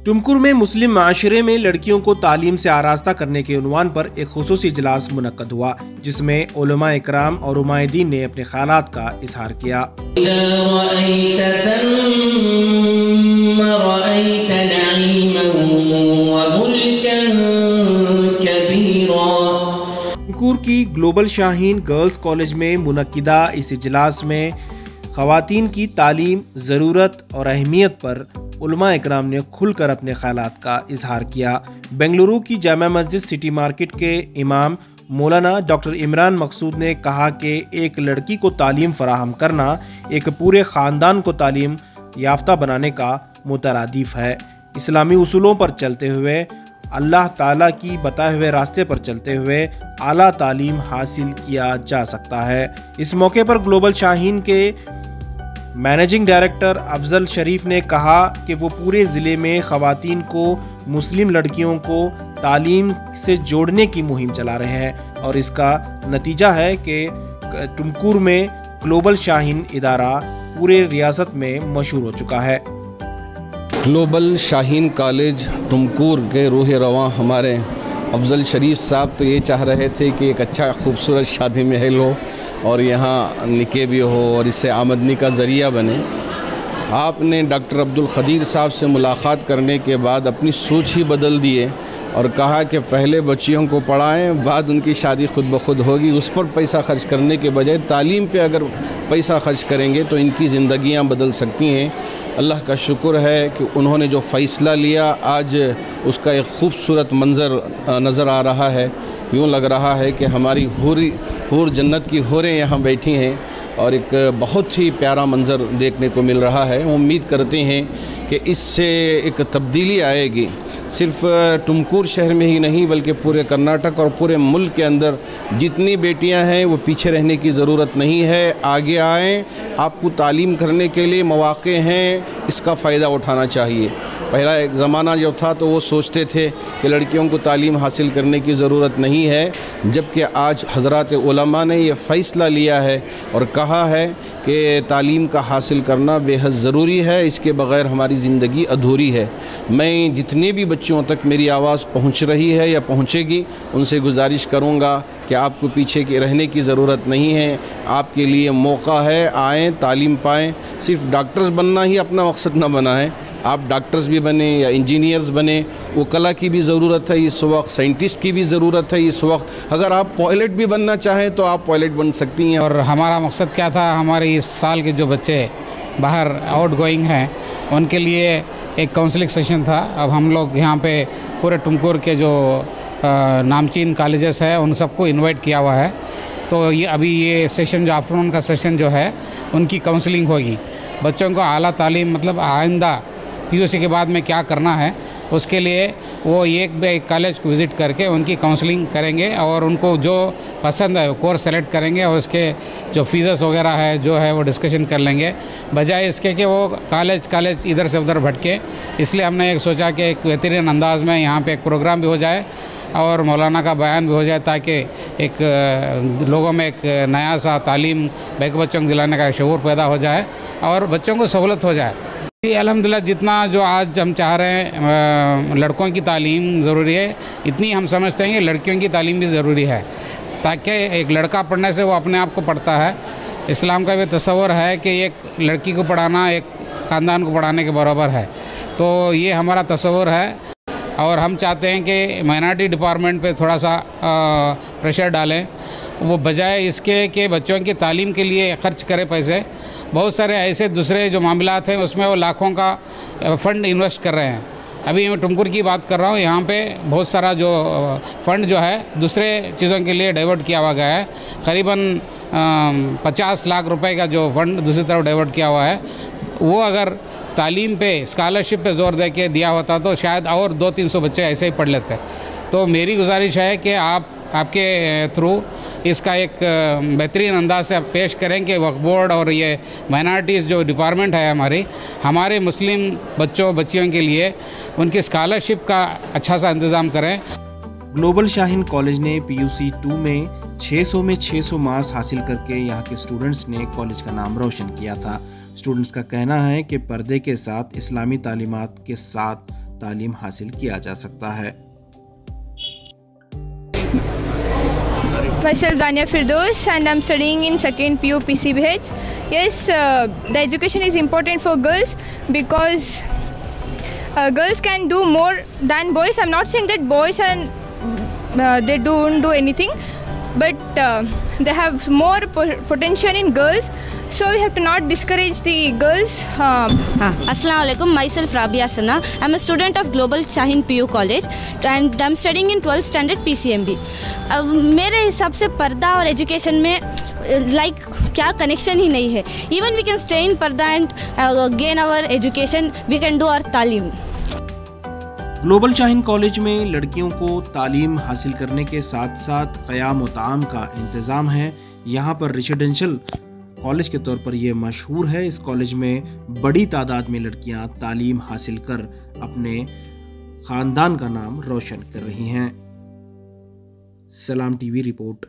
टुमकुर में मुस्लिम माशरे में लड़कियों को तालीम से आरास्ता करने के उन्वान पर एक खुसूसी इजलास मुनक्कद हुआ, जिसमें उलमा इकराम और उमायदीन ने अपने ख्यालात का इजहार किया। टुमकुर की ग्लोबल शाहीन गर्ल्स कॉलेज में मुनक्किदा इस इजलास में ख़वातीन की तालीम, ज़रूरत और अहमियत पर उलमा इकराम ने खुलकर अपने ख्यालात का इजहार किया। बेंगलुरु की जामा मस्जिद सिटी मार्केट के इमाम मौलाना डॉक्टर इमरान मकसूद ने कहा कि एक लड़की को तालीम फराहम करना एक पूरे ख़ानदान को तालीम याफ्ता बनाने का मुतरादिफ है। इस्लामी उसूलों पर चलते हुए, अल्लाह ताला की बताए हुए रास्ते पर चलते हुए आला तालीम हासिल किया जा सकता है। इस मौके पर ग्लोबल शाहीन के मैनेजिंग डायरेक्टर अफजल शरीफ ने कहा कि वो पूरे ज़िले में ख़वातीन को, मुस्लिम लड़कियों को तालीम से जोड़ने की मुहिम चला रहे हैं और इसका नतीजा है कि टुमकुर में ग्लोबल शाहीन इदारा पूरे रियासत में मशहूर हो चुका है। ग्लोबल शाहीन कॉलेज टुमकुर के रूह रवां हमारे अफजल शरीफ साहब तो ये चाह रहे थे कि एक अच्छा खूबसूरत शादी महल हो और यहाँ निके भी हो और इससे आमदनी का ज़रिया बने। आपने डॉक्टर अब्दुल खदीर साहब से मुलाकात करने के बाद अपनी सोच ही बदल दिए और कहा कि पहले बच्चियों को पढ़ाएं, बाद उनकी शादी खुद ब खुद होगी। उस पर पैसा खर्च करने के बजाय तालीम पे अगर पैसा खर्च करेंगे तो इनकी ज़िंदगियाँ बदल सकती हैं। अल्लाह का शुक्र है कि उन्होंने जो फ़ैसला लिया, आज उसका एक खूबसूरत मंज़र नज़र आ रहा है। यूँ लग रहा है कि हमारी हूर जन्नत की हूरें यहाँ बैठी हैं और एक बहुत ही प्यारा मंज़र देखने को मिल रहा है। उम्मीद करते हैं कि इससे एक तब्दीली आएगी, सिर्फ टुमकुर शहर में ही नहीं बल्कि पूरे कर्नाटक और पूरे मुल्क के अंदर जितनी बेटियां हैं वो पीछे रहने की ज़रूरत नहीं है। आगे आएँ, आपको तालीम करने के लिए मौक़े हैं, इसका फ़ायदा उठाना चाहिए। पहला एक ज़माना जो था तो वो सोचते थे कि लड़कियों को तालीम हासिल करने की ज़रूरत नहीं है, जबकि आज हज़रात उलमा ने ये फ़ैसला लिया है और कहा है कि तालीम का हासिल करना बेहद ज़रूरी है, इसके बग़ैर हमारी ज़िंदगी अधूरी है। मैं जितने भी बच्चों तक मेरी आवाज़ पहुंच रही है या पहुंचेगी, उनसे गुजारिश करूंगा कि आपको पीछे के रहने की ज़रूरत नहीं है, आपके लिए मौका है, आएँ, तालीम पाएँ। सिर्फ डॉक्टर्स बनना ही अपना मकसद न बनाएं, आप डॉक्टर्स भी बने या इंजीनियर्स बने। वो कला की भी ज़रूरत है इस वक्त, साइंटिस्ट की भी ज़रूरत है इस वक्त। अगर आप पायलट भी बनना चाहें तो आप पायलट बन सकती हैं। और हमारा मकसद क्या था, हमारे इस साल के जो बच्चे बाहर आउट गोइंग हैं उनके लिए एक काउंसलिंग सेशन था। अब हम लोग यहाँ पे पूरे टुमकुर के जो नामचीन कॉलेजेस है उन सबको इन्वाइट किया हुआ है। तो ये अभी ये सेशन जो आफ्टरनून का सेशन जो है उनकी काउंसलिंग होगी। बच्चों को आला तालीम मतलब आइंदा पीयूसी के बाद में क्या करना है उसके लिए वो एक कॉलेज को विज़िट करके उनकी काउंसलिंग करेंगे और उनको जो पसंद है वो कोर्स सेलेक्ट करेंगे और उसके जो फीस वगैरह है जो है वो डिस्कशन कर लेंगे, बजाय इसके कि वो कॉलेज इधर से उधर भटके। इसलिए हमने एक सोचा कि एक बेहतरीन अंदाज़ में यहाँ पे एक प्रोग्राम भी हो जाए और मौलाना का बयान भी हो जाए, ताकि एक लोगों में एक नया सा तालीम बैक बच्चों को दिलाने का शऊर पैदा हो जाए और बच्चों को सहूलत हो जाए। अल्हम्दुलिल्लाह जितना जो आज हम चाह रहे हैं लड़कों की तालीम ज़रूरी है, इतनी हम समझते हैं कि लड़कियों की तालीम भी ज़रूरी है, ताकि एक लड़का पढ़ने से वो अपने आप को पढ़ता है। इस्लाम का भी तस्वर है कि एक लड़की को पढ़ाना एक ख़ानदान को पढ़ाने के बराबर है। तो ये हमारा तस्वर है और हम चाहते हैं कि माइनॉरिटी डिपार्टमेंट पे थोड़ा सा प्रेशर डालें, वो बजाय इसके कि बच्चों की तालीम के लिए ख़र्च करे पैसे। बहुत सारे ऐसे दूसरे जो मामलात हैं उसमें वो लाखों का फ़ंड इन्वेस्ट कर रहे हैं। अभी मैं टुमकुर की बात कर रहा हूँ, यहाँ पे बहुत सारा जो फ़ंड जो है दूसरे चीज़ों के लिए डाइवर्ट किया हुआ गया है। करीबन 50 लाख रुपए का जो फ़ंड दूसरी तरफ डाइवर्ट किया हुआ है, वो अगर तालीम पे स्कॉलरशिप पे ज़ोर दे के दिया होता तो शायद और 200-300 बच्चे ऐसे ही पढ़ लेते। तो मेरी गुजारिश है कि आपके थ्रू इसका एक बेहतरीन अंदाज से पेश करें कि वक्फ बोर्ड और ये माइनॉरिटीज़ जो डिपार्टमेंट है हमारे मुस्लिम बच्चियों के लिए उनकी स्कॉलरशिप का अच्छा सा इंतज़ाम करें। ग्लोबल शाहीन कॉलेज ने PUC 2 में 600 में 600 मार्क्स हासिल करके यहाँ के स्टूडेंट्स ने कॉलेज का नाम रोशन किया था। स्टूडेंट्स का कहना है कि पर्दे के साथ इस्लामी तालीमात के साथ تعلیم حاصل کیا جا سکتا ہے۔ Myself Dania Firdaus and I'm studying in 2nd PU PCBH. Yes, the education is important for girls because girls can do more than boys. I'm not saying that boys and they don't do anything, but they have more potential in girls, so we have to not discourage the girls. Assalamu alaikum, myself Rabia Sana. I'm a student of Global Shaheen PU College and I'm studying in 12th standard PCMB. میرے حساب سے پردہ اور education میں like کیا connection ہی نہیں ہے. Even we can stay in purdah and gain our education, we can do our taleem. Global Shaheen college میں لڑکیوں کو تعلیم حاصل کرنے کے ساتھ ساتھ قیام و طعام کا انتظام ہے. یہاں پر ریزیڈینشل کالج کے طور پر یہ مشہور ہے. اس کالج میں بڑی تعداد میں لڑکیاں تعلیم حاصل کر اپنے خاندان کا نام روشن کر رہی ہیں. سلام ٹی وی رپورٹ.